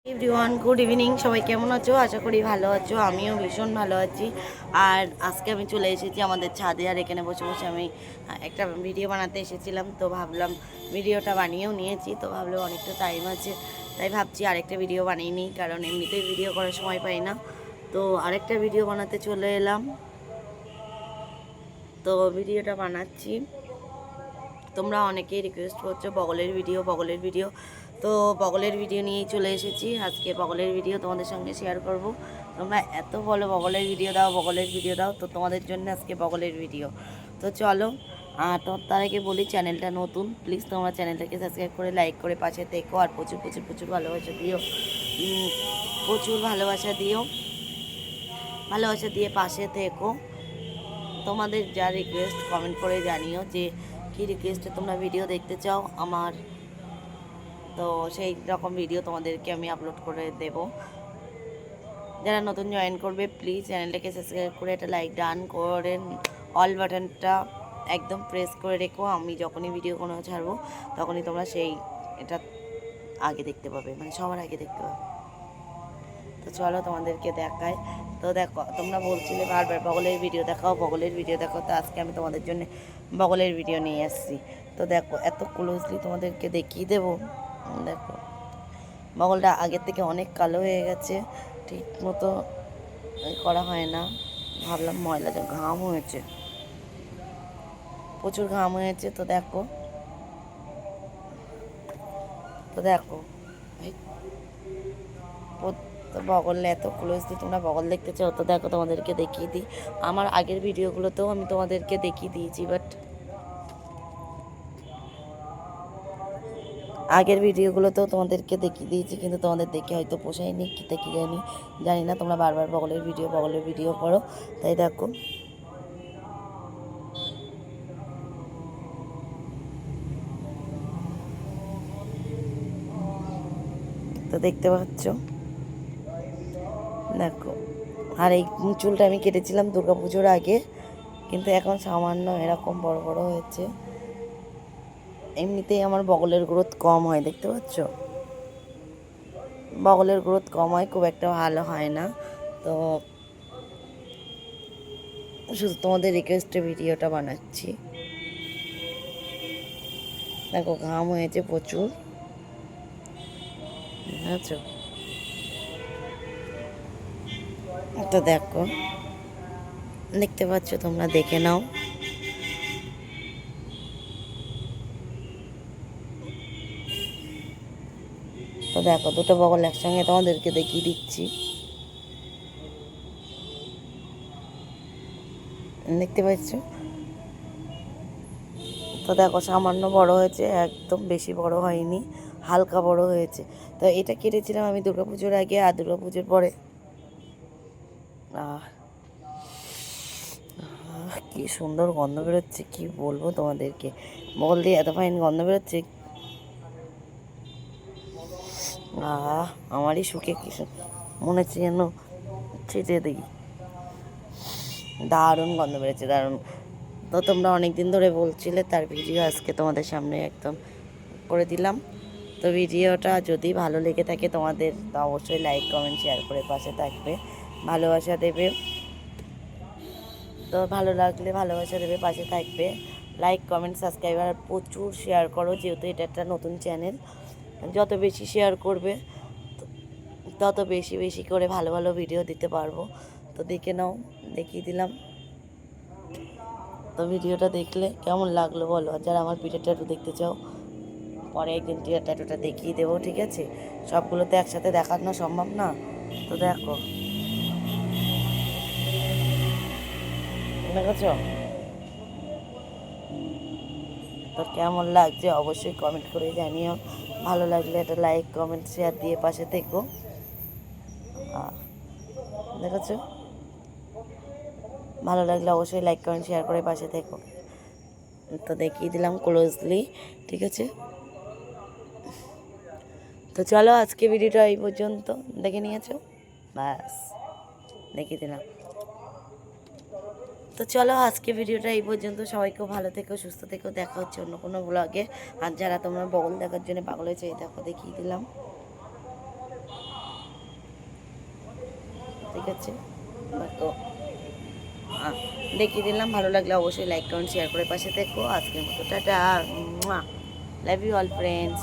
Everyone good evening. সবাই কেমন আছো? আশা করি ভালো আছো। আমিও ভীষণ ভালো আছি। আর আজকে আমি চলে এসেছি আমাদের ছাদে, আর এখানে বসে বসে আমি একটা ভিডিও বানাতে এসেছিলাম। তো ভাবলাম ভিডিওটা বানিয়েও নিয়েছি, তো ভাবলাম অনেকটা টাইম আছে, তাই ভাবছি আরেকটা ভিডিও বানিয়ে নিই, কারণ এমনিতেই ভিডিও করার সময় পাই না। তো আরেকটা ভিডিও বানাতে চলে এলাম, তো ভিডিওটা বানাচ্ছি। তোমরা অনেকেই রিকোয়েস্ট করছো বগলের ভিডিও, তো বগলের ভিডিও নিয়েই চলে এসেছি। আজকে বগলের ভিডিও তোমাদের সঙ্গে শেয়ার করব। তোমরা এত বলো বগলের ভিডিও দাও, তো তোমাদের জন্য আজকে বগলের ভিডিও। তো চলো, তো তার আগে বলি চ্যানেলটা নতুন, প্লিজ তোমরা চ্যানেলটাকে সাবস্ক্রাইব করে লাইক করে পাশে থেকো, আর প্রচুর প্রচুর প্রচুর ভালোবাসা দিও, প্রচুর ভালোবাসা দিয়ে পাশে থেকো। তোমাদের যা রিকোয়েস্ট কমেন্ট করে জানিও যে কী রিকোয়েস্টে তোমরা ভিডিও দেখতে চাও আমার, তো সেই রকম ভিডিও তোমাদেরকে আমি আপলোড করে দেব। যারা নতুন জয়েন করবে প্লিজ চ্যানেলটাকে সাবস্ক্রাইব করে একটা লাইক ডান করে অল বাটনটা একদম প্রেস করে রেখো। আমি যখনই ভিডিও কোনো ছাড়বো তখনই তোমরা এটা আগে দেখতে পাবে, মানে সবার আগে দেখতে পাবে। তো চলো তোমাদেরকে দেখাই। তো দেখো, তোমরা বলছিলে বারবার বগলের ভিডিও দেখাও, তো আজকে আমি তোমাদের জন্য বগলের ভিডিও নিয়ে এসেছি। তো দেখো, এত ক্লোজলি তোমাদেরকে দেখিয়ে দেবো। দেখো, বগলটা আগের থেকে অনেক কালো হয়ে গেছে, ঠিক মতো করা হয় না। ভাবলাম ময়লাটা ঘাম হয়েছে, প্রচুর ঘাম হয়েছে। তো দেখো তো বগলে এত ক্লোজলি তোমরা বগল দেখতে চাও, তো দেখো তোমাদেরকে দেখিয়ে দিই। আমার আগের ভিডিওগুলোতেও আমি তোমাদেরকে দেখিয়ে দিয়েছি, কিন্তু তোমাদের দেখে হয়তো পোষায়নি, কি দেখি জানি না। তোমরা বারবার বগলের ভিডিও করো, তাই দেখো। তো দেখতে পাচ্ছ, দেখো। আর এই চুলটা আমি কেটেছিলাম দুর্গাপুজোর আগে, কিন্তু এখন সামান্য এরকম বড় বড় হয়েছে। এমনিতেই আমার বগলের গ্রোথ কম হয়, দেখতে পাচ্ছ, বগলের গ্রোথ কম হয়, খুব একটা ভালো হয় না। তো শুধু তোমাদের রিকোয়েস্টে ভিডিওটা বানাচ্ছি। দেখো, ঘাম হয়েছে প্রচুর, বুঝেছো? তো দেখো, দেখতে পাচ্ছ, তোমরা দেখে নাও। তো দেখো, দুটো বগল একসঙ্গে তোমাদেরকে দেখিয়ে দিচ্ছি, দেখতে পাচ্ছ? তো দেখো, সামান্য বড় হয়েছে, একদম বেশি বড় হয়নি, হালকা বড় হয়েছে। তো এটা কেটেছিলাম আমি দুর্গাপুজোর আগে, আর দুর্গাপুজোর পরে কি সুন্দর গন্ধ বেরোচ্ছে, কি বলবো তোমাদেরকে। বগল দিয়ে এত ফাইন গন্ধ বেরোচ্ছে, আমারই সুখে কিছু মনে হচ্ছে যেন ছেটে দিই। দারুণ গন্ধ বেরোচ্ছে, দারুণ। তো তোমরা অনেক দিন ধরে বলছিলে, তার ভিডিও আজকে তোমাদের সামনে একদম করে দিলাম। তো ভিডিওটা যদি ভালো লেগে থাকে তোমাদের, তো অবশ্যই লাইক কমেন্ট শেয়ার করে পাশে থাকবে, ভালোবাসা দেবে। তো ভালো লাগলে ভালোবাসা দেবে, পাশে থাকবে, লাইক কমেন্ট সাবস্ক্রাইবার প্রচুর শেয়ার করো, যেহেতু এটা একটা নতুন চ্যানেল। যত বেশি শেয়ার করবে তত বেশি বেশি করে ভালো ভালো ভিডিও দিতে পারবো। তো দেখে নাও, দেখিয়ে দিলাম। তো ভিডিওটা দেখলে কেমন লাগলো বলো। আর যারা আমার পিঠের ট্যাটু দেখতে চাও, পরে একদিন টিয়ার ট্যাটুটা দেখিয়ে দেবো, ঠিক আছে? সবগুলো তো একসাথে দেখানো সম্ভব না। তো দেখো, দেখেছ? তো কেমন লাগছে অবশ্যই কমেন্ট করে জানিও। ভালো লাগলে একটা লাইক কমেন্ট শেয়ার দিয়ে পাশে থেকো। দেখেছো? ভালো লাগলে অবশ্যই লাইক কমেন্ট শেয়ার করে পাশে থেকো। তো দেখিয়ে দিলাম ক্লোজলি, ঠিক আছে? তো চলো, আজকে ভিডিওটা এই পর্যন্ত। দেখে নিয়েছো? ব্যাস, দেখিয়ে দিলাম। তো চলো, আজকে ভিডিওটা এই পর্যন্ত। সবাই খুব ভালো থেকো, সুস্থ থেকো, দেখা হচ্ছে অন্য কোনো ব্লগে। আর যারা তোমরা বগল দেখার জন্য পাগল হয়েছে, এই দেখো দেখিয়ে দিলাম। ঠিক আছে, তো দেখিয়ে দিলাম। ভালো লাগলে অবশ্যই লাইক কমেন্ট শেয়ার করে পাশে থেকো। আজকের মতো tata, love you all friends.